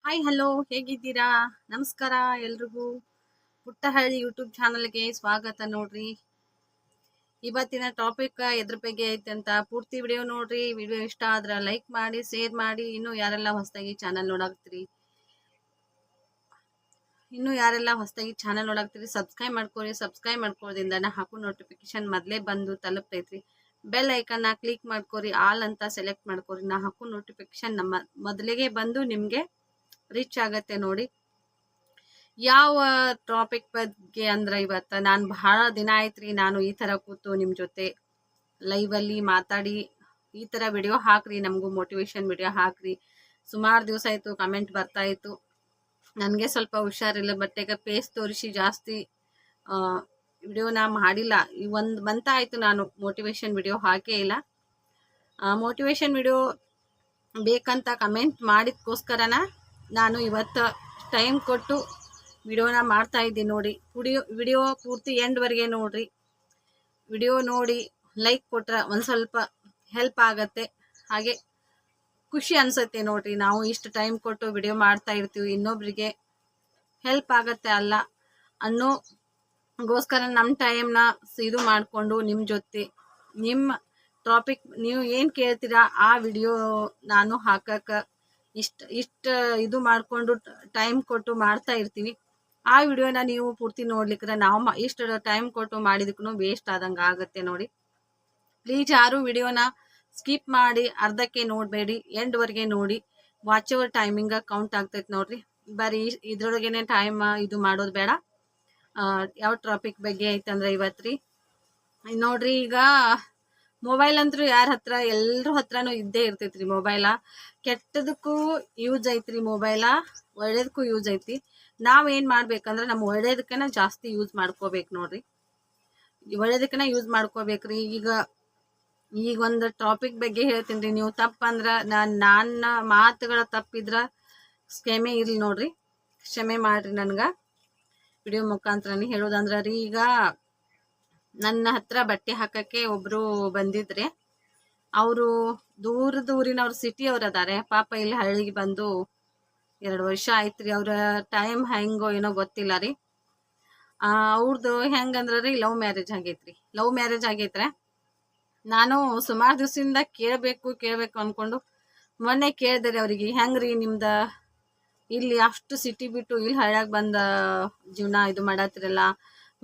Hi hello ಹೇಗಿದ್ದೀರಾ? ನಮಸ್ಕಾರ ಎಲ್ರಿಗೂ. ಪುಟ್ಟಹಳ್ಳಿ ಯೂಟ್ಯೂಬ್ ಚಾನಲ್ಗೆ ಸ್ವಾಗತ ನೋಡ್ರಿ. ಇವತ್ತಿನ ಟಾಪಿಕ್ ಎದ್ರ ಬಗ್ಗೆ ಐತೆ ಅಂತ ಪೂರ್ತಿ ವಿಡಿಯೋ ನೋಡ್ರಿ. ವಿಡಿಯೋ ಇಷ್ಟ ಆದ್ರೆ ಲೈಕ್ ಮಾಡಿ, ಶೇರ್ ಮಾಡಿ. ಯಾರೆಲ್ಲ ಹೊಸದಾಗಿ ಚಾನಲ್ ನೋಡಾಕ್ತಿರಿ ಸಬ್ಸ್ಕ್ರೈಬ್ ಮಾಡ್ಕೊರಿ. ಸಬ್ಸ್ಕ್ರೈಬ್ ಮಾಡ್ಕೊಳ್ಳೋದ್ರಿಂದ ನಾ ಹಾಕೋ ನೋಟಿಫಿಕೇಶನ್ ಮೊದಲೇ ಬಂದು ತಲುಪ್ತೈತ್ರಿ. ಬೆಲ್ ಐಕನ್ನ ಕ್ಲಿಕ್ ಮಾಡ್ಕೊರಿ, ಆಲ್ ಅಂತ ಸೆಲೆಕ್ಟ್ ಮಾಡ್ಕೊರಿ. ನಾ ಹಾಕೋ ನೋಟಿಫಿಕೇಶನ್ ನಮ್ಮ ಮೊದಲಿಗೆ ಬಂದು ನಿಮಗೆ ರೀಚ್ ಆಗತ್ತೆ ನೋಡಿ. ಯಾವ ಟಾಪಿಕ್ ಬಗ್ಗೆ ಅಂದ್ರೆ ಇವತ್ತು ನಾನು ಬಹಳ ದಿನ ಆಯ್ತ್ರಿ ನಾನು ಈ ಥರ ಕೂತು ನಿಮ್ಮ ಜೊತೆ ಲೈವಲ್ಲಿ ಮಾತಾಡಿ ಈ ಥರ ವಿಡಿಯೋ ಹಾಕ್ರಿ, ನಮಗೂ ಮೋಟಿವೇಶನ್ ವಿಡಿಯೋ ಹಾಕ್ರಿ. ಸುಮಾರು ದಿವಸ ಆಯಿತು, ಕಮೆಂಟ್ ಬರ್ತಾ ಇತ್ತು. ನನಗೆ ಸ್ವಲ್ಪ ಹುಷಾರಿಲ್ಲ, ಬಟ್ ಈಗ ಪೇಸ್ ತೋರಿಸಿ ಜಾಸ್ತಿ ವಿಡಿಯೋನ ಮಾಡಿಲ್ಲ. ಈ 1 ಮಂತ್ ಆಯಿತು ನಾನು ಮೋಟಿವೇಶನ್ ವಿಡಿಯೋ ಹಾಕೇ ಇಲ್ಲ. ಮೋಟಿವೇಶನ್ ವಿಡಿಯೋ ಬೇಕಂತ ಕಮೆಂಟ್ ಮಾಡಿದ್ಕೋಸ್ಕರನ ನಾನು ಇವತ್ತು ಟೈಮ್ ಕೊಟ್ಟು ವಿಡಿಯೋನ ಮಾಡ್ತಾ ಇದ್ದೀನಿ ನೋಡಿ. ವಿಡಿಯೋ ಪೂರ್ತಿ ಎಂಡ್ವರೆಗೆ ನೋಡ್ರಿ. ವಿಡಿಯೋ ನೋಡಿ ಲೈಕ್ ಕೊಟ್ರೆ ಒಂದು ಸ್ವಲ್ಪ ಹೆಲ್ಪ್ ಆಗತ್ತೆ, ಹಾಗೆ ಖುಷಿ ಅನ್ಸುತ್ತೆ ನೋಡ್ರಿ. ನಾವು ಇಷ್ಟು ಟೈಮ್ ಕೊಟ್ಟು ವಿಡಿಯೋ ಮಾಡ್ತಾ ಇರ್ತೀವಿ, ಇನ್ನೊಬ್ರಿಗೆ ಹೆಲ್ಪ್ ಆಗತ್ತೆ ಅಲ್ಲ ಅನ್ನೋಗೋಸ್ಕರ ನಮ್ಮ ಟೈಮ್ನ ಇದು ಮಾಡಿಕೊಂಡು ನಿಮ್ಮ ಜೊತೆ ನಿಮ್ಮ ಟಾಪಿಕ್ ನೀವು ಏನು ಕೇಳ್ತೀರಾ ಆ ವಿಡಿಯೋ ನಾನು ಹಾಕಕ್ಕೆ ಇಷ್ಟು ಇದು ಮಾಡಿಕೊಂಡು ಟೈಮ್ ಕೊಟ್ಟು ಮಾಡ್ತಾ ಇರ್ತೀವಿ. ಆ ವಿಡಿಯೋನ ನೀವು ಪೂರ್ತಿ ನೋಡ್ಲಿಕ್ಕೆ ನಾವು ಇಷ್ಟು ಟೈಮ್ ಕೊಟ್ಟು ಮಾಡಿದಕ್ಕೂ ವೇಸ್ಟ್ ಆದಂಗೆ ಆಗುತ್ತೆ ನೋಡಿ. ಪ್ಲೀಸ್ ಯಾರು ವಿಡಿಯೋನ ಸ್ಕಿಪ್ ಮಾಡಿ ಅರ್ಧಕ್ಕೆ ನೋಡಬೇಡಿ, ಎಂಡ್ವರೆಗೆ ನೋಡಿ. ವಾಚ್ ಅವರ್ ಟೈಮಿಂಗ್ ಕೌಂಟ್ ಆಗ್ತೈತೆ ನೋಡ್ರಿ. ಬರೀ ಇದ್ರೊಳಗೇನೆ ಟೈಮ್ ಇದು ಮಾಡೋದು ಬೇಡ. ಯಾವ ಟಾಪಿಕ್ ಬಗ್ಗೆ ಐತಂದ್ರೆ ಇವತ್ತು ರೀ ನೋಡ್ರಿ, ಈಗ ಮೊಬೈಲ್ ಅಂತೂ ಯಾರ ಹತ್ರ ಎಲ್ಲರ ಹತ್ರನೂ ಇದ್ದೇ ಇರ್ತೈತ್ರಿ. ಮೊಬೈಲ ಕೆಟ್ಟದಕ್ಕೂ ಯೂಸ್ ಐತ್ರಿ, ಮೊಬೈಲ ಒಳ್ಳೇದಕ್ಕೂ ಯೂಸ್ ಐತಿ. ನಾವೇನು ಮಾಡ್ಬೇಕಂದ್ರೆ ನಮ್ಮ ಒಳ್ಳೇದಕ್ಕನ ಜಾಸ್ತಿ ಯೂಸ್ ಮಾಡ್ಕೋಬೇಕು ನೋಡ್ರಿ. ಒಳ್ಳೇದಕ್ಕನ ಯೂಸ್ ಮಾಡ್ಕೋಬೇಕ್ರಿ. ಈಗ ಒಂದು ಟಾಪಿಕ್ ಬಗ್ಗೆ ಹೇಳ್ತೀನಿ ರೀ. ನೀವು ತಪ್ಪಂದ್ರೆ ನನ್ನ ಮಾತುಗಳ ತಪ್ಪಿದ್ರ ಕ್ಷಮೆ ಇರಲಿ ನೋಡ್ರಿ, ಕ್ಷಮೆ ಮಾಡ್ರಿ ನನಗೆ. ವಿಡಿಯೋ ಮುಖಾಂತರನೇ ಹೇಳೋದಂದ್ರೆ ರೀ, ಈಗ ನನ್ನ ಹತ್ರ ಬಟ್ಟೆ ಹಾಕಕ್ಕೆ ಒಬ್ರು ಬಂದಿದ್ರೆ, ಅವರು ದೂರಿನವ್ರು, ಸಿಟಿ ಅವ್ರು ಅದಾರೆ ಪಾಪ. ಇಲ್ಲಿ ಹಳ್ಳಿಗೆ ಬಂದು 2 ವರ್ಷ ಆಯ್ತ್ರಿ. ಅವ್ರ ಟೈಮ್ ಹೆಂಗೋ ಏನೋ ಗೊತ್ತಿಲ್ಲ ರೀ. ಅವ್ರದ್ದು ಹೆಂಗಂದ್ರೆ ರೀ, ಲವ್ ಮ್ಯಾರೇಜ್ ಆಗೈತ್ರೆ. ನಾನು ಸುಮಾರು ದಿವಸದಿಂದ ಕೇಳಬೇಕು ಅನ್ಕೊಂಡು ಮೊನ್ನೆ ಕೇಳಿದೆ ರೀ ಅವ್ರಿಗೆ, ಹೆಂಗ್ರಿ ನಿಮ್ದು ಇಲ್ಲಿ ಅಷ್ಟು ಸಿಟಿ ಬಿಟ್ಟು ಇಲ್ಲಿ ಹಳ್ಳ್ಯಾಗ ಬಂದ ಜೀವನ ಇದು ಮಾಡತ್ತಿರಲ್ಲ,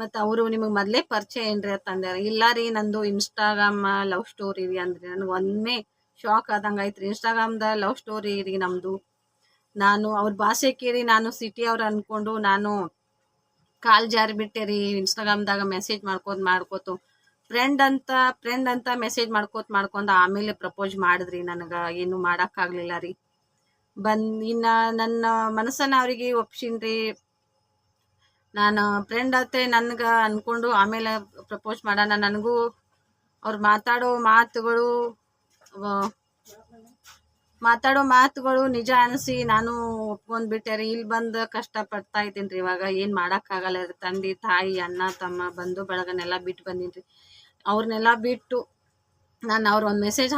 ಮತ್ತು ಅವರು ನಿಮಗೆ ಮೊದಲೇ ಪರಿಚಯ ಏನ್ರಿ ಅಂತಂದಾರೆ. ಇಲ್ಲ ರೀ, ನಂದು ಇನ್ಸ್ಟಾಗ್ರಾಮ್ ಲವ್ ಸ್ಟೋರಿ ರೀ ಅಂದ್ರೆ ನನಗೆ ಒಮ್ಮೆ ಶಾಕ್ ಆದಂಗೆ ಆಯ್ತು ರೀ. ಇನ್ಸ್ಟಾಗ್ರಾಮ್ದ ಲವ್ ಸ್ಟೋರಿ ರೀ ನಮ್ಮದು. ನಾನು ಅವ್ರ ಭಾಷೆ ಕೇಳಿ ನಾನು ಸಿಟಿ ಅವ್ರು ಅಂದ್ಕೊಂಡು ನಾನು ಕಾಲ್ ಜಾರಿ ಬಿಟ್ಟೆ ರೀ. ಇನ್ಸ್ಟಾಗ್ರಾಮ್ದಾಗ ಮೆಸೇಜ್ ಮಾಡ್ಕೋತು ಫ್ರೆಂಡ್ ಅಂತ ಮೆಸೇಜ್ ಮಾಡ್ಕೊಂತ ಆಮೇಲೆ ಪ್ರಪೋಸ್ ಮಾಡಿದ್ರಿ. ನನಗೆ ಏನು ಮಾಡೋಕ್ಕಾಗಲಿಲ್ಲ ರೀ. ಇನ್ನು ನನ್ನ ಮನಸ್ಸನ್ನು ಅವರಿಗೆ ಒಪ್ಸಿನ್ರಿ. ನಾನು ಫ್ರೆಂಡ್ ಅತ್ತೆ ನನಗೆ ಅಂದ್ಕೊಂಡು ಆಮೇಲೆ ಪ್ರಪೋಸ್ ಮಾಡೋಣ. ನನಗೂ ಅವ್ರು ಮಾತಾಡೋ ಮಾತುಗಳು ನಿಜ ಅನಿಸಿ ನಾನು ಒಪ್ಕೊಂಡ್ಬಿಟ್ಟೆ ರೀ. ಇಲ್ಲಿ ಬಂದು ಕಷ್ಟಪಡ್ತಾ ಇದ್ದೀನಿ ರೀ. ಇವಾಗ ಏನು ಮಾಡೋಕ್ಕಾಗಲ್ಲ ರೀ. ತಂದೆ ತಾಯಿ ಅಣ್ಣ ತಮ್ಮ ಬಂಧು ಬಳಗನೆಲ್ಲ ಬಿಟ್ಟು ಬಂದೀನಿ ರೀ. ಅವ್ರನ್ನೆಲ್ಲ ಬಿಟ್ಟು ನಾನು ಒಂದು ಮೆಸೇಜ್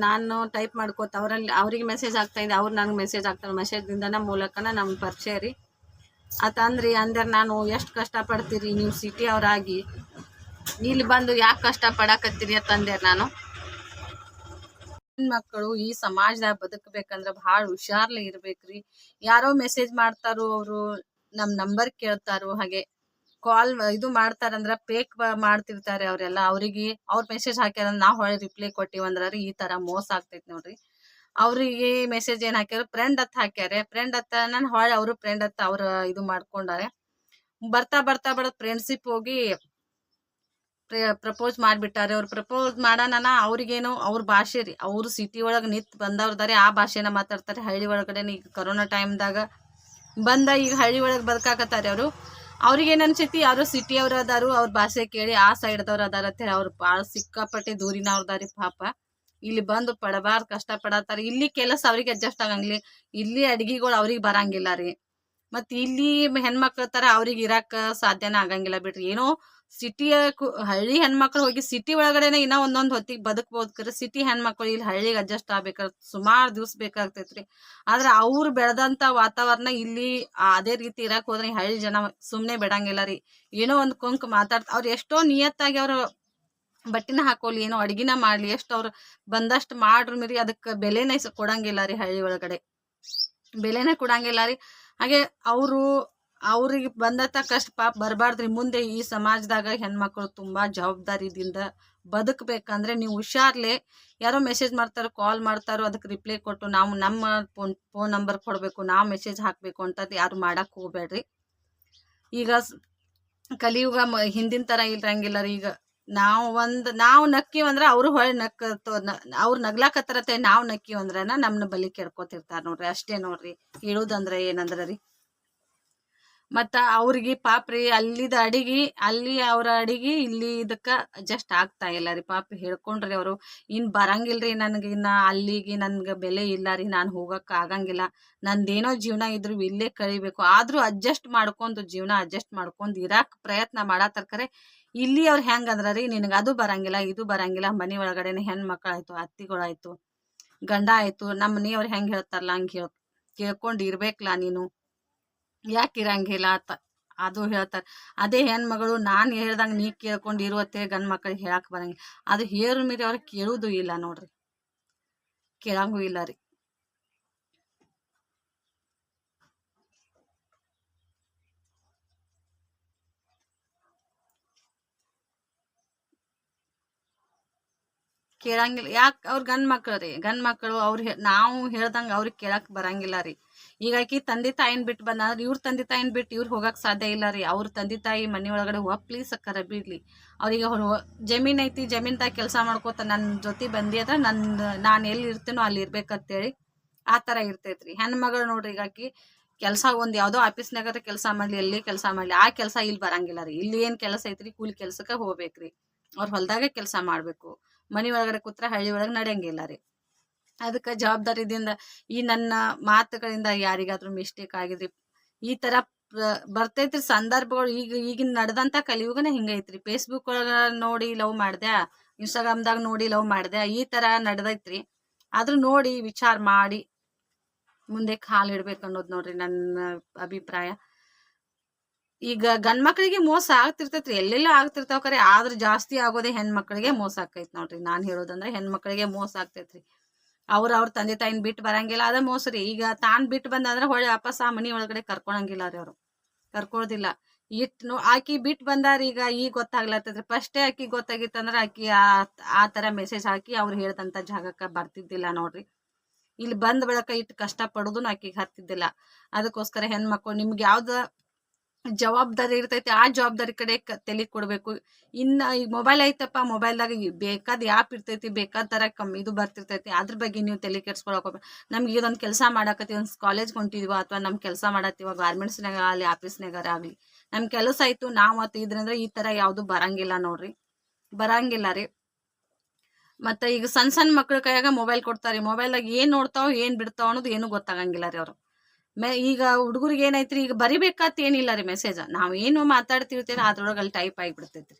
ನಾನು ಟೈಪ್ ಮಾಡ್ಕೋತ ಅವ್ರಿಗೆ ಮೆಸೇಜ್ ಆಗ್ತಾಯಿದ್ದೆ, ಅವ್ರು ನನಗೆ ಮೆಸೇಜ್ ಆಗ್ತಾರೆ. ಮೆಸೇಜ್ದಿಂದ ಮೂಲಕನ ನಮ್ಗೆ ಪರಿಚಯ ರೀ. ಆತಂದ್ರಿ ಅಂದ್ರೆ ನಾನು ಎಷ್ಟು ಕಷ್ಟಪಡ್ತೀರಿ ನೀವು ಸಿಟಿ ಅವರಾಗಿ, ಇಲ್ಲಿ ಬಂದು ಯಾಕೆ ಕಷ್ಟಪಡಕತ್ತೀರಿ ಅಂತಂದೆ. ನಾನು ಮಕ್ಕಳು ಈ ಸಮಾಜದಾಗ ಬದುಕಬೇಕಂದ್ರೆ ಭಾಳ ಹುಷಾರ್ಲಿ ಇರ್ಬೇಕ್ರಿ. ಯಾರೋ ಮೆಸೇಜ್ ಮಾಡ್ತಾರೋ, ಅವರು ನಮ್ಮ ನಂಬರ್ ಕೇಳ್ತಾರೋ, ಹಾಗೆ ಕಾಲ್ ಇದು ಮಾಡ್ತಾರಂದ್ರೆ ಫೇಕ್ ಮಾಡ್ತಿರ್ತಾರೆ ಅವರೆಲ್ಲ. ಅವ್ರಿಗೆ ಅವ್ರ ಮೆಸೇಜ್ ಹಾಕ್ಯಾರ ನಾವು ಹೊಳೆ ರಿಪ್ಲೈ ಕೊಟ್ಟಿವಂದ್ರೆ ಈ ಥರ ಮೋಸ ಆಗ್ತೈತಿ ನೋಡ್ರಿ. ಅವರಿಗೆ ಮೆಸೇಜ್ ಏನು ಹಾಕ್ಯಾರ, ಫ್ರೆಂಡ್ ಹತ್ತ ಹಾಕ್ಯಾರೆ. ಫ್ರೆಂಡ್ ಹತ್ತ ನಾನು ಹೊಳೆ ಅವರು ಫ್ರೆಂಡ್ ಹತ್ತ ಅವ್ರು ಇದು ಮಾಡ್ಕೊಂಡಾರೆ. ಬರ್ತಾ ಫ್ರೆಂಡ್ಶಿಪ್ ಹೋಗಿ ಪ್ರಪೋಸ್ ಮಾಡಿಬಿಟ್ಟಾರೆ. ಅವ್ರು ಪ್ರಪೋಸ್ ಮಾಡೋಣ ಅವ್ರಿಗೇನು ಅವ್ರ ಭಾಷೆ ರೀ. ಅವರು ಸಿಟಿ ಒಳಗೆ ನಿಂತು ಬಂದವ್ರದಾರೆ, ಆ ಭಾಷೆನ ಮಾತಾಡ್ತಾರೆ. ಹಳ್ಳಿ ಒಳಗಡೆ ಈಗ ಕೊರೋನಾ ಟೈಮ್ದಾಗ ಈಗ ಹಳ್ಳಿ ಒಳಗೆ ಬದುಕಾಕತ್ತಾರೆ ಅವರು. ಅವ್ರಿಗೇನು ಅನ್ಸೈತಿ, ಅವರು ಸಿಟಿ ಅವ್ರು ಅದಾರು, ಅವ್ರ ಭಾಷೆ ಕೇಳಿ ಆ ಸೈಡ್ದವ್ರು ಅದಾರ ಅಂತೇಳಿ ಅವ್ರು ಭಾಳ ಸಿಕ್ಕಾಪಟ್ಟೆ ದೂರಿನವ್ರದಾರಿ ಪಾಪ. ಇಲ್ಲಿ ಬಂದು ಪಡಬಾರ್ದು ಕಷ್ಟಪಡತ್ತಾರೆ. ಇಲ್ಲಿ ಕೆಲಸ ಅವ್ರಿಗೆ ಅಡ್ಜಸ್ಟ್ ಆಗಂಗಿಲ್ಲ, ಇಲ್ಲಿ ಅಡ್ಗೆಗಳು ಅವ್ರಿಗೆ ಬರಂಗಿಲ್ಲ ರೀ. ಮತ್ತು ಇಲ್ಲಿ ಹೆಣ್ಮಕ್ಳ ಥರ ಅವ್ರಿಗೆ ಇರಕ್ಕೆ ಸಾಧ್ಯನೇ ಆಗಂಗಿಲ್ಲ ಬಿಡ್ರಿ. ಏನೋ ಸಿಟಿಯ ಹಳ್ಳಿ ಹೆಣ್ಮಕ್ಳು ಹೋಗಿ ಸಿಟಿ ಒಳಗಡೆನೆ ಇನ್ನೂ ಒಂದೊಂದು ಹೊತ್ತಿಗೆ ಬದುಕ್ಬೋದು ಕರೆ ಸಿಟಿ ಹೆಣ್ಮಕ್ಳು ಇಲ್ಲಿ ಹಳ್ಳಿಗೆ ಅಡ್ಜಸ್ಟ್ ಆಗ್ಬೇಕಾದ್ರೆ ಸುಮಾರು ದಿವ್ಸ ಬೇಕಾಗ್ತೈತ್ರಿ. ಆದ್ರೆ ಅವ್ರು ಬೆಳೆದಂತ ವಾತಾವರಣ ಇಲ್ಲಿ ಅದೇ ರೀತಿ ಇರಕ್ ಹೋದ್ರೆ ಹಳ್ಳಿ ಜನ ಸುಮ್ನೆ ಬಿಡಂಗಿಲ್ಲ ರೀ. ಏನೋ ಒಂದು ಕೊಂಕ್ ಅವ್ರು ಎಷ್ಟೋ ನಿಯತ್ತಾಗಿ ಅವ್ರು ಬಟ್ಟಿನ ಹಾಕೋಲಿ ಏನೋ ಅಡ್ಗಿನ ಮಾಡ್ಲಿ ಎಷ್ಟು ಅವ್ರು ಬಂದಷ್ಟು ಮಾಡ್ರಿ ಮಿರಿ ಅದಕ್ಕೆ ಬೆಲೆನೇ ಕೊಡಂಗಿಲ್ಲ ರೀ. ಹಳ್ಳಿ ಒಳಗಡೆ ಬೆಲೆನೇ ಕೊಡಂಗಿಲ್ಲ ರೀ. ಹಾಗೆ ಅವ್ರಿಗೆ ಬಂದತ್ತ ಕಷ್ಟ ಪಾಪ ಬರಬಾರ್ದ್ರಿ. ಮುಂದೆ ಈ ಸಮಾಜದಾಗ ಹೆಣ್ಮಕ್ಳು ತುಂಬಾ ಜವಾಬ್ದಾರಿದಿಂದ ಬದುಕಬೇಕಂದ್ರೆ ನೀವು ಹುಷಾರ್ಲೆ. ಯಾರೋ ಮೆಸೇಜ್ ಮಾಡ್ತಾರೋ ಕಾಲ್ ಮಾಡ್ತಾರೋ ಅದಕ್ಕೆ ರಿಪ್ಲೈ ಕೊಟ್ಟು ನಾವು ನಮ್ಮ ಫೋನ್ ನಂಬರ್ ಕೊಡಬೇಕು, ನಾವು ಮೆಸೇಜ್ ಹಾಕಬೇಕು ಅಂತದ್ದು ಯಾರು ಮಾಡಕ್ ಹೋಗ್ಬೇಡ್ರಿ. ಈಗ ಕಲಿಯುಗ ಹಿಂದಿನ ಥರ ಇರಂಗಿಲ್ಲ ರೀ. ಈಗ ನಾವು ನಕ್ಕಿವಂದ್ರೆ ಅವರು ಹೊಳೆ ಅವ್ರು ನಗ್ಲಾಕತ್ತಾರತ್ತೆ ನಾವು ನಕ್ಕಿವಂದ್ರನ ನಮ್ನ ಬಲಿ ಕೆಡ್ಕೋತಿರ್ತಾರ ನೋಡ್ರಿ. ಅಷ್ಟೇ ನೋಡ್ರಿ ಹೇಳುದಂದ್ರೆ ಏನಂದ್ರ ರೀ. ಮತ್ತ ಅವ್ರಿಗೆ ಪಾಪ್ರಿ ಅಲ್ಲಿ ಅವ್ರ ಅಡಿಗೆ ಇಲ್ಲಿ ಇದಕ್ಕ ಅಡ್ಜಸ್ಟ್ ಆಗ್ತಾ ಇಲ್ಲ ರೀ. ಪಾಪ ಹೇಳ್ಕೊಂಡ್ರಿ ಅವರು ಇನ್ ಬರಂಗಿಲ್ರಿ ನನಗೆ ಇನ್ನ ಅಲ್ಲಿಗೆ ನನ್ಗೆ ಬೆಲೆ ಇಲ್ಲ ರೀ, ನಾನು ಹೋಗಕ್ ಆಗಂಗಿಲ್ಲ, ನಂದೇನೋ ಜೀವನ ಇದ್ರು ಇಲ್ಲೇ ಕಳಿಬೇಕು. ಆದ್ರೂ ಜೀವನ ಅಡ್ಜಸ್ಟ್ ಮಾಡ್ಕೊಂಡ್ ಇರಾಕ್ ಪ್ರಯತ್ನ ಮಾಡತ್ತರ್ಕರೆ ಇಲ್ಲಿ ಅವ್ರು ಹೆಂಗಂದ್ರ ರೀ, ನಿನಗೆ ಅದು ಬರಂಗಿಲ್ಲ ಇದು ಬರಂಗಿಲ್ಲ, ಮನೆ ಒಳಗಡೆನೆ ಹೆಣ್ಮಕ್ಳಾಯ್ತು ಅತ್ತಿಗಳಾಯ್ತು ಗಂಡ ಆಯ್ತು ನಮ್ಮ ಮನೆಯವ್ರು ಹೆಂಗ್ ಹೇಳ್ತಾರಲ್ಲ ಹಂಗೆ ಕೇಳ್ಕೊಂಡು ಇರ್ಬೇಕಲ್ಲ ನೀನು, ಯಾಕೆ ಇರಂಗಿಲ್ಲ ಅದು ಹೇಳ್ತಾರೆ. ಅದೇ ಹೆಣ್ಮಗಳು ನಾನು ಹೇಳ್ದಂಗೆ ನೀ ಕೇಳ್ಕೊಂಡು ಇರುವತ್ತೆ ಗಂಡ ಮಕ್ಳಿಗೆ ಹೇಳಕ್ ಬರಂಗಿಲ್ಲ. ಅದು ಹೇರು ಮೀರಿ ಅವ್ರಿಗೆ ಕೇಳುದು ಇಲ್ಲ ನೋಡ್ರಿ, ಕೇಳಂಗೂ ಇಲ್ಲ ರೀ. ಕೇಳಂಗಿಲ್ಲ. ಯಾಕೆ ಅವ್ರ ಗಂಡ್ ಮಕ್ಳು ರೀ, ಗಂಡ್ ಮಕ್ಕಳು ನಾವು ಹೇಳ್ದಂಗ ಅವ್ರಿಗೆ ಕೇಳಕ್ ಬರಂಗಿಲ್ಲ ರೀ. ಈಗಾಕಿ ತಂದೆ ತಾಯಿನ ಬಿಟ್ಟು ಬಂದ್ರೆ ಇವ್ರ ತಂದೆ ತಾಯಿನ ಬಿಟ್ಟು ಇವ್ರು ಹೋಗಕ್ ಸಾಧ್ಯ ಇಲ್ಲ ರೀ. ಅವ್ರ ತಂದೆ ತಾಯಿ ಮನೆ ಒಳಗಡೆ ಒಪ್ಲಿ ಸಕ್ಕರ ಬಿಡ್ಲಿ. ಅವ್ರಿಗೆ ಜಮೀನ್ ಐತಿ ಜಮೀನ್ದಾಗ ಕೆಲಸ ಮಾಡ್ಕೋತ ನನ್ನ ಜೊತೆ ಬಂದಿ ಅದ್ರ ನಾನು ಎಲ್ಲಿ ಇರ್ತೀನೋ ಅಲ್ಲಿ ಇರ್ಬೇಕಂತೇಳಿ ಆ ಥರ ಇರ್ತೈತ್ರಿ. ಹೆಣ್ಮಗಳು ನೋಡ್ರಿ ಈಗಾಕಿ ಕೆಲಸ ಒಂದ್ ಯಾವ್ದೋ ಆಫೀಸ್ನಾಗ ಕೆಲಸ ಮಾಡ್ಲಿ ಎಲ್ಲಿ ಕೆಲಸ ಮಾಡ್ಲಿ ಆ ಕೆಲಸ ಇಲ್ಲಿ ಬರಂಗಿಲ್ಲ ರೀ. ಇಲ್ಲಿ ಏನ್ ಕೆಲಸ ಐತ್ರಿ ಕೂಲಿ ಕೆಲ್ಸಕ್ಕೆ ಹೋಗ್ಬೇಕ್ರಿ. ಅವ್ರ ಹೊಲ್ದಾಗ ಕೆಲಸ ಮಾಡ್ಬೇಕು. ಮನಿ ಒಳಗಡೆ ಕೂತ್ರ ಹಳ್ಳಿ ಒಳಗೆ ನಡೆಯಂಗಿಲ್ಲ ರೀ. ಅದಕ್ಕೆ ಜವಾಬ್ದಾರಿದಿಂದ ಈ ನನ್ನ ಮಾತುಗಳಿಂದ ಯಾರಿಗಾದ್ರೂ ಮಿಸ್ಟೇಕ್ ಆಗಿದ್ರಿ ಈ ತರ ಬರ್ತೈತ್ರಿ ಸಂದರ್ಭಗಳು. ಈಗಿನ ನಡೆದಂತ ಕಲಿಯುಗನೇ ಹಿಂಗೈತ್ರಿ. ಫೇಸ್ಬುಕ್ ಒಳಗ ನೋಡಿ ಲವ್ ಮಾಡ್ದ್ಯಾ, ಇನ್ಸ್ಟಾಗ್ರಾಮ್ದಾಗ ನೋಡಿ ಲವ್ ಮಾಡ್ದ್ಯಾ, ಈ ತರ ನಡೆದೈತ್ರಿ. ಆದ್ರೂ ನೋಡಿ ವಿಚಾರ ಮಾಡಿ ಮುಂದೆ ಕಾಲ್ ಇಡ್ಬೇಕು ಅನ್ನೋದು ನೋಡ್ರಿ ನನ್ನ ಅಭಿಪ್ರಾಯ. ಈಗ ಗಂಡ್ ಮಕ್ಳಿಗೆ ಮೋಸ ಆಗ್ತಿರ್ತೈತ್ರಿ, ಎಲ್ಲೆಲ್ಲ ಆಗ್ತಿರ್ತಾವ ಕರೆ. ಆದ್ರ ಜಾಸ್ತಿ ಆಗೋದೇ ಹೆಣ್ಮಕ್ಳಿಗೆ ಮೋಸ ಆಕೈತಿ ನೋಡ್ರಿ. ನಾನ್ ಹೇಳೋದಂದ್ರೆ ಹೆಣ್ಮಕ್ಳಿಗೆ ಮೋಸ ಆಗ್ತೈತ್ರಿ. ಅವ್ರ ತಂದೆ ತಾಯಿನ ಬಿಟ್ಟು ಬರಂಗಿಲ್ಲ, ಅದ ಮೋಸ ರೀ. ಈಗ ತಾನ್ ಬಿಟ್ಟು ಬಂದಂದ್ರೆ ಹೊಳೆ ವಾಪಸ್ ಆ ಮನಿ ಒಳಗಡೆ ಕರ್ಕೊಳಂಗಿಲ್ಲ ರೀ. ಅವ್ರು ಕರ್ಕೊಳೋದಿಲ್ಲ. ಆಕಿ ಬಿಟ್ಟು ಬಂದಾರ ಈಗ ಗೊತ್ತಾಗ್ಲತ್ತದ್ರಿ. ಫಸ್ಟೇ ಆಕಿ ಗೊತ್ತಾಗಿತ್ತಂದ್ರ ಆಕಿ ಆ ತರ ಮೆಸೇಜ್ ಹಾಕಿ ಅವ್ರು ಹೇಳ್ದಂತ ಜಾಗಕ್ಕ ಬರ್ತಿದ್ದಿಲ್ಲ ನೋಡ್ರಿ. ಇಲ್ಲಿ ಬಂದ್ ಬೆಳಕ ಇಟ್ಟು ಕಷ್ಟ ಪಡೋದು ಆಕಿಗೆ ಹತ್ತಿದ್ದಿಲ್ಲ. ಅದಕ್ಕೋಸ್ಕರ ಹೆಣ್ಮಕ್ಳು ನಿಮ್ಗೆ ಯಾವ್ದ ಜವಾಬ್ದಾರಿ ಇರ್ತೈತಿ ಆ ಜವಾಬ್ದಾರಿ ಕಡೆ ತಲೆ ಕೊಡ್ಬೇಕು. ಇನ್ನ ಈಗ ಮೊಬೈಲ್ ಐತಪ್ಪ, ಮೊಬೈಲ್ದಾಗ ಬೇಕಾದ ಆ್ಯಪ್ ಇರ್ತೈತಿ, ಬೇಕಾದ ತರ ಇದು ಬರ್ತಿರ್ತೈತಿ, ಅದ್ರ ಬಗ್ಗೆ ನೀವು ತಲೆ ಕೆಡ್ಸ್ಕೊಳಕ್ ಹೋಗ್ಬೇಕು. ನಮ್ಗೆ ಇದೊಂದು ಕೆಲಸ ಮಾಡಾಕತ್ತೀವಿ, ಒಂದು ಕಾಲೇಜ್ ಹೊಂಟಿದ್ವ ಅಥವಾ ನಮ್ ಕೆಲಸ ಮಾಡತ್ತೀವ ಗಾರ್ಮೆಂಟ್ಸ್ನಾಗ ಆಗಲಿ ಆಫೀಸ್ನಾಗಾರ ಆಗ್ಲಿ, ನಮ್ ಕೆಲಸ ಆಯ್ತು ನಾವ್ ಇದ್ರಂದ್ರೆ ಈ ತರ ಯಾವ್ದು ಬರಂಗಿಲ್ಲ ನೋಡ್ರಿ, ಬರಂಗಿಲ್ಲ ರೀ. ಮತ್ತ ಈಗ ಸಣ್ಣ ಮಕ್ಳ ಕೈಯಾಗ ಮೊಬೈಲ್ ಕೊಡ್ತಾರಿ. ಮೊಬೈಲ್ದಾಗ ಏನ್ ನೋಡ್ತಾವ ಏನ್ ಬಿಡ್ತಾವ ಅನ್ನೋದು ಏನು ಗೊತ್ತಾಗಂಗಿಲ್ಲ ರೀ. ಅವ್ರು ಈಗ ಹುಡುಗರಿಗೆ ಏನೈತ್ರಿ, ಈಗ ಬರಿಬೇಕಂತ ಏನಿಲ್ಲ ರೀ ಮೆಸೇಜ್. ನಾವ್ ಏನು ಮಾತಾಡ್ತಿರ್ತೀರಿ ಅದ್ರೊಳಗೆ ಅಲ್ಲಿ ಟೈಪ್ ಆಗಿಬಿಡ್ತೈತ್ರಿ.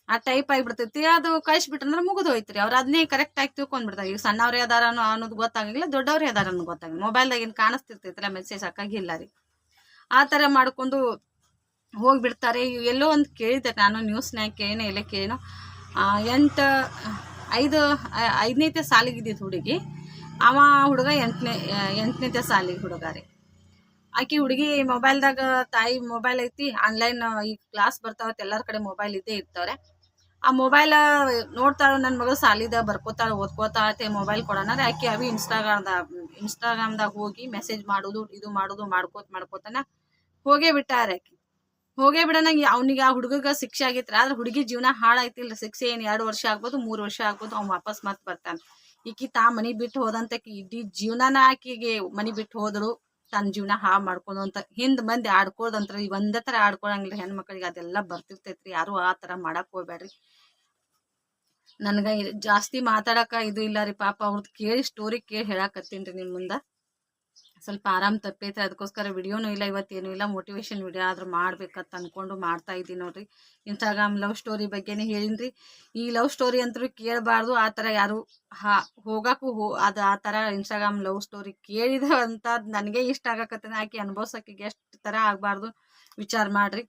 ಆ ಟೈಪ್ ಆಗಿಬಿಡ್ತೈತಿ, ಅದು ಕಳ್ಸಿಬಿಟ್ರಂದ್ರೆ ಮುಗಿದು ಹೋಯ್ತ್ರಿ. ಅವ್ರು ಅದನ್ನೇ ಕರೆಕ್ಟ್ ಆಗಿ ತಿಳ್ಕೊಂಡ್ಬಿಡ್ತಾರೆ. ಈಗ ಸಣ್ಣವ್ರೇ ಅದಾರ ಅನ್ನೋದು ಗೊತ್ತಾಗಂಗಿಲ್ಲ, ದೊಡ್ಡವ್ರೇ ಅದಾರ ಅನ್ನೋದು ಗೊತ್ತಾಗಿಲ್ಲ. ಮೊಬೈಲ್ದಾಗ ಏನ್ ಕಾಣಿಸ್ತಿರ್ತೈತಿಲ್ಲ ಮೆಸೇಜ್ ಹಾಕಾಗಿಲ್ಲ ರೀ. ಆ ತರ ಮಾಡ್ಕೊಂಡು ಹೋಗ್ಬಿಡ್ತಾರೆ. ಎಲ್ಲೋ ಒಂದು ಕೇಳಿದ್ದೆ ನಾನು ನ್ಯೂಸ್ನಾಗ, ಕೇಳೇನೋ ಎಲ್ಲ ಕೇಳೇನೋ, 5ನೇ ಸಾಲಿಗಿದ್ದಿದ್ದು ಹುಡುಗಿ, ಅವ ಹುಡುಗ 8ನೇ ಸಾಲಿಗೆ ಹುಡುಗ ರೀ. ಆಕಿ ಹುಡುಗಿ ಮೊಬೈಲ್ದಾಗ ತಾಯಿ ಮೊಬೈಲ್ ಐತಿ, ಆನ್ಲೈನ್ ಈಗ ಕ್ಲಾಸ್ ಬರ್ತಾವತ್ ಎಲ್ಲಾರ ಕಡೆ ಮೊಬೈಲ್ ಇದ್ದೇ ಇರ್ತಾವ್ರೆ. ಆ ಮೊಬೈಲ್ ನೋಡ್ತಾಳ, ನನ್ನ ಮಗಳು ಸಾಲಿದ ಬರ್ಕೋತಾಳ ಓದ್ಕೋತಾಳ ಮೊಬೈಲ್ ಕೊಡೋಣ ಆಕಿ ಅವಿ ಇನ್ಸ್ಟಾಗ್ರಾಮ್ದಾಗ ಹೋಗಿ ಮೆಸೇಜ್ ಮಾಡೋದು ಇದು ಮಾಡೋದು ಮಾಡ್ಕೋತಾನ ಹೋಗೇ ಬಿಟ್ಟಾರೆ. ಹೋಗೇ ಬಿಡೋಣ. ಅವ್ನಿಗೆ ಆ ಹುಡುಗಗ ಶಿಕ್ಷೆ ಆಗೈತ್ರಿ. ಆದ್ರೆ ಹುಡುಗಿ ಜೀವನ ಹಾಳಾಯ್ತಿಲ್ಲ. ಶಿಕ್ಷೆ ಏನ್ 2 ವರ್ಷ ಆಗ್ಬೋದು 3 ವರ್ಷ ಆಗ್ಬೋದು, ಅವ್ನು ವಾಪಸ್ ಮತ್ ಬರ್ತಾನೆ. ಈಕಿ ಮನಿ ಬಿಟ್ಟು ಹೋದಂತ ಇಡೀ ಜೀವನಾನ ಆಕಿಗೆ ಮನಿ ಬಿಟ್ಟು ಹೋದ್ರು, ತನ್ನ ಜೀವನ ಹಾಳು ಮಾಡ್ಕೊಂಡು ಅಂತ ಹಿಂದ್ ಮಂದಿ ಆಡ್ಕೋದಂತ್ರ ಈ ಒಂದೇ ತರ ಆಡ್ಕೊಳಂಗಿಲ್ಲ ಹೆಣ್ಮಕ್ಳಿಗೆ. ಅದೆಲ್ಲ ಬರ್ತಿರ್ತೈತ್ರಿ. ಯಾರು ಆ ತರ ಮಾಡಕ್ ಹೋಗ್ಬೇಡ್ರಿ. ನನ್ಗ ಜಾಸ್ತಿ ಮಾತಾಡಕ ಇದು ಇಲ್ಲ ರೀ. ಪಾಪ ಅವ್ರದ್ದು ಕೇಳಿ ಸ್ಟೋರಿ ಕೇಳಿ ಹೇಳಾಕತ್ತೀನ್ರಿ ನಿಮ್ ಮುಂದ. ಸ್ವಲ್ಪ ಆರಾಮ್ ತಪ್ಪೈತೆ, ಅದಕ್ಕೋಸ್ಕರ ವಿಡಿಯೋನೂ ಇಲ್ಲ, ಇವತ್ತೇನು ಇಲ್ಲ, ಮೋಟಿವೇಶನ್ ವಿಡಿಯೋ ಆದ್ರೂ ಮಾಡ್ಬೇಕಂತ ಅಂದ್ಕೊಂಡು ಮಾಡ್ತಾ ಇದ್ದೀನಿ ನೋಡ್ರಿ. ಇನ್ಸ್ಟಾಗ್ರಾಮ್ ಲವ್ ಸ್ಟೋರಿ ಬಗ್ಗೆನೇ ಹೇಳಿನ್ರಿ. ಈ ಲವ್ ಸ್ಟೋರಿ ಅಂತೂ ಕೇಳಬಾರ್ದು, ಆ ಥರ ಯಾರು ಹೋಗಕ್ಕೂ ಅದು ಆ ಥರ ಇನ್ಸ್ಟಾಗ್ರಾಮ್ ಲವ್ ಸ್ಟೋರಿ ಕೇಳಿದ ಅಂತ ನನಗೆ ಇಷ್ಟ ಆಗಕತ್ತೆ, ಆಕೆ ಅನುಭವಿಸೋಕೆ ಎಷ್ಟು ಥರ ಆಗಬಾರ್ದು ವಿಚಾರ ಮಾಡಿರಿ.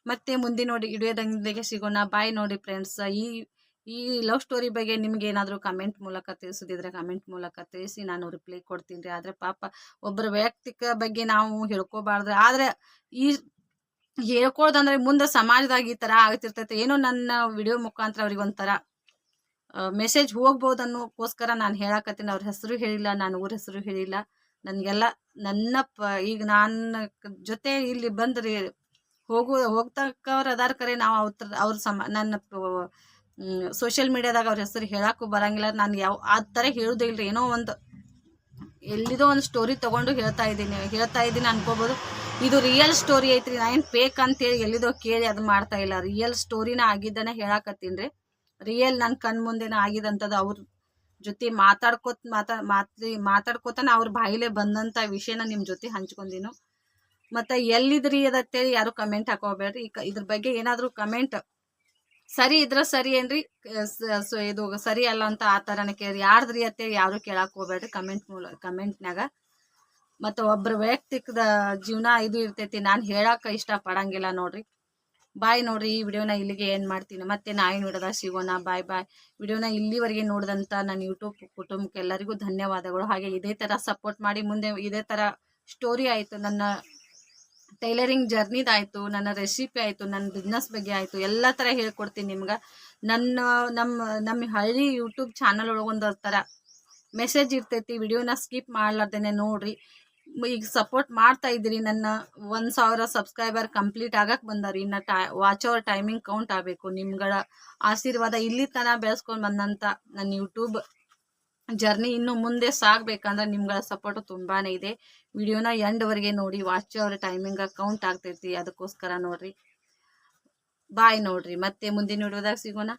ಮತ್ತೆ ಮುಂದಿನ ನೋಡಿ ವಿಡಿಯೋದಂಗೆ ಸಿಗೋಣ. ಬಾಯ್ ನೋಡಿ ಫ್ರೆಂಡ್ಸ್. ಈ ಲವ್ ಸ್ಟೋರಿ ಬಗ್ಗೆ ನಿಮ್ಗೆ ಏನಾದರೂ ಕಮೆಂಟ್ ಮೂಲಕ ತಿಳಿಸೋದಿದ್ರೆ ಕಮೆಂಟ್ ಮೂಲಕ ತಿಳಿಸಿ, ನಾನು ರಿಪ್ಲೈ ಕೊಡ್ತೀನಿ ರೀ. ಆದರೆ ಪಾಪ ಒಬ್ಬರ ವೈಯಕ್ತಿಕ ಬಗ್ಗೆ ನಾವು ಹೇಳ್ಕೋಬಾರ್ದು. ಆದರೆ ಈ ಹೇಳ್ಕೊಳ್ಳೋದಂದ್ರೆ ಮುಂದೆ ಸಮಾಜದಾಗ ಈ ಥರ ಆಗ್ತಿರ್ತೈತೆ, ಏನೋ ನನ್ನ ವಿಡಿಯೋ ಮುಖಾಂತರ ಅವ್ರಿಗೆ ಒಂಥರ ಮೆಸೇಜ್ ಹೋಗ್ಬೋದು ಅನ್ನೋಕ್ಕೋಸ್ಕರ ನಾನು ಹೇಳಕತ್ತೀನಿ. ಅವ್ರ ಹೆಸರು ಹೇಳಿಲ್ಲ, ನಾನು ಊರ ಹೆಸರು ಹೇಳಿಲ್ಲ. ನನಗೆಲ್ಲ ಈಗ ನನ್ನ ಜೊತೆ ಇಲ್ಲಿ ಬಂದ್ರಿ ಹೋಗ್ತಕ್ಕವ್ರು ಅದಾರ ಕರೆ, ನಾವು ನನ್ನ ಸೋಷಿಯಲ್ ಮೀಡಿಯಾದಾಗ ಅವ್ರ ಹೆಸರು ಹೇಳಕ್ಕೂ ಬರಂಗಿಲ್ಲ. ನಾನು ಆ ಥರ ಹೇಳೋದೇ ಇಲ್ಲ. ಏನೋ ಒಂದು ಎಲ್ಲಿದೋ ಒಂದು ಸ್ಟೋರಿ ತೊಗೊಂಡು ಹೇಳ್ತಾ ಇದ್ದೀನಿ ಅನ್ಕೋಬೋದು. ಇದು ರಿಯಲ್ ಸ್ಟೋರಿ ಐತ್ರಿ, ನಾ ಏನು ಫೇಕ್ ಅಂತೇಳಿ ಎಲ್ಲಿದೋ ಕೇಳಿ ಅದು ಮಾಡ್ತಾ ಇಲ್ಲ. ರಿಯಲ್ ಸ್ಟೋರಿನ ಆಗಿದ್ದನೇ ಹೇಳಕತ್ತೀನಿ ರೀ. ರಿಯಲ್ ನನ್ನ ಕಣ್ ಮುಂದೆನ ಆಗಿದಂಥದ್ದು. ಅವ್ರ ಜೊತೆ ಮಾತಾಡ್ಕೋತಾನೆ ಅವ್ರ ಬಾಯಿಲೆ ಬಂದಂಥ ವಿಷಯನ ನಿಮ್ಮ ಜೊತೆ ಹಂಚ್ಕೊಂಡಿನು. ಮತ್ತು ಎಲ್ಲಿದ್ರಿ ಅದತ್ತೇಳಿ ಯಾರು ಕಮೆಂಟ್ ಹಾಕೋಬೇಡ್ರಿ. ಇದ್ರ ಬಗ್ಗೆ ಏನಾದರೂ ಕಮೆಂಟ್ ಸರಿ ಇದ್ರೆ ಸರಿ ಏನ್ರಿ, ಇದು ಸರಿ ಅಲ್ಲ ಅಂತ ಆ ಥರನೇ ಕೇಳಿ, ಯಾರ್ದ್ರಿ ಅಂತೇಳಿ ಯಾರು ಕೇಳಕ್ಕೆ ಹೋಗ್ಬೇಡ್ರಿ ಕಮೆಂಟ್ನಾಗ. ಮತ್ತು ಒಬ್ಬರ ವೈಯಕ್ತಿಕದ ಜೀವನ ಇದು ಇರ್ತೈತಿ, ನಾನು ಹೇಳಕ್ಕೆ ಇಷ್ಟಪಡಂಗಿಲ್ಲ ನೋಡ್ರಿ. ಬಾಯ್ ನೋಡ್ರಿ. ಈ ವಿಡಿಯೋನ ಇಲ್ಲಿಗೆ ಏನು ಮಾಡ್ತೀನಿ, ಮತ್ತೆ ನಾಯಿ ನೋಡೋದ ಸಿಗೋಣ. ಬಾಯ್. ವಿಡಿಯೋನ ಇಲ್ಲಿವರೆಗೆ ನೋಡಿದಂಥ ನನ್ನ ಯೂಟ್ಯೂಬ್ ಕುಟುಂಬಕ್ಕೆ ಎಲ್ಲರಿಗೂ ಧನ್ಯವಾದಗಳು. ಹಾಗೆ ಇದೇ ಥರ ಸಪೋರ್ಟ್ ಮಾಡಿ. ಮುಂದೆ ಇದೇ ಥರ ಸ್ಟೋರಿ ಆಯಿತು, ನನ್ನ ಟೈಲರಿಂಗ್ ಜರ್ನಿದಾಯಿತು, ನನ್ನ ರೆಸಿಪಿ ಆಯಿತು, ನನ್ನ ಬಿಸ್ನೆಸ್ ಬಗ್ಗೆ ಆಯಿತು, ಎಲ್ಲ ಥರ ಹೇಳ್ಕೊಡ್ತೀನಿ ನಿಮ್ಗೆ. ನಮ್ಮ ಹಳ್ಳಿ ಯೂಟ್ಯೂಬ್ ಚಾನಲ್ ಒಳಗೆ ಒಂದು ಥರ ಮೆಸೇಜ್ ಇರ್ತೈತಿ, ವಿಡಿಯೋನ ಸ್ಕಿಪ್ ಮಾಡ್ಲಾರ್ದೇನೆ ನೋಡ್ರಿ. ಈಗ ಸಪೋರ್ಟ್ ಮಾಡ್ತಾ ಇದ್ದೀರಿ. ನನ್ನ 1000 ಸಬ್ಸ್ಕ್ರೈಬರ್ ಕಂಪ್ಲೀಟ್ ಆಗಕ್ಕೆ ಬಂದವ್ರಿ. ಇನ್ನು ವಾಚ್ ಅವರ್ ಟೈಮಿಂಗ್ ಕೌಂಟ್ ಆಗಬೇಕು. ನಿಮ್ಗಳ ಆಶೀರ್ವಾದ ಇಲ್ಲಿ ತನಕ ಬೆಳೆಸ್ಕೊಂಡು ಬಂದಂಥ ನನ್ನ ಯೂಟ್ಯೂಬ್ ಜರ್ನಿ ಇನ್ನು ಮುಂದೆ ಸಾಗಬೇಕಂದ್ರೆ ನಿಮ್ಗಳ ಸಪೋರ್ಟ್ ತುಂಬಾ ಇದೆ. ವಿಡಿಯೋನ ಎಂಡ್ವರೆಗೆ ನೋಡಿ, ವಾಚ್ ಅವರ್ ಟೈಮಿಂಗ್ ಕೌಂಟ್ ಆಗ್ತೈತಿ, ಅದಕ್ಕೋಸ್ಕರ ನೋಡ್ರಿ. ಬಾಯ್ ನೋಡ್ರಿ. ಮತ್ತೆ ಮುಂದಿನ ವಿಡಿಯೋದಾಗ ಸಿಗೋಣ.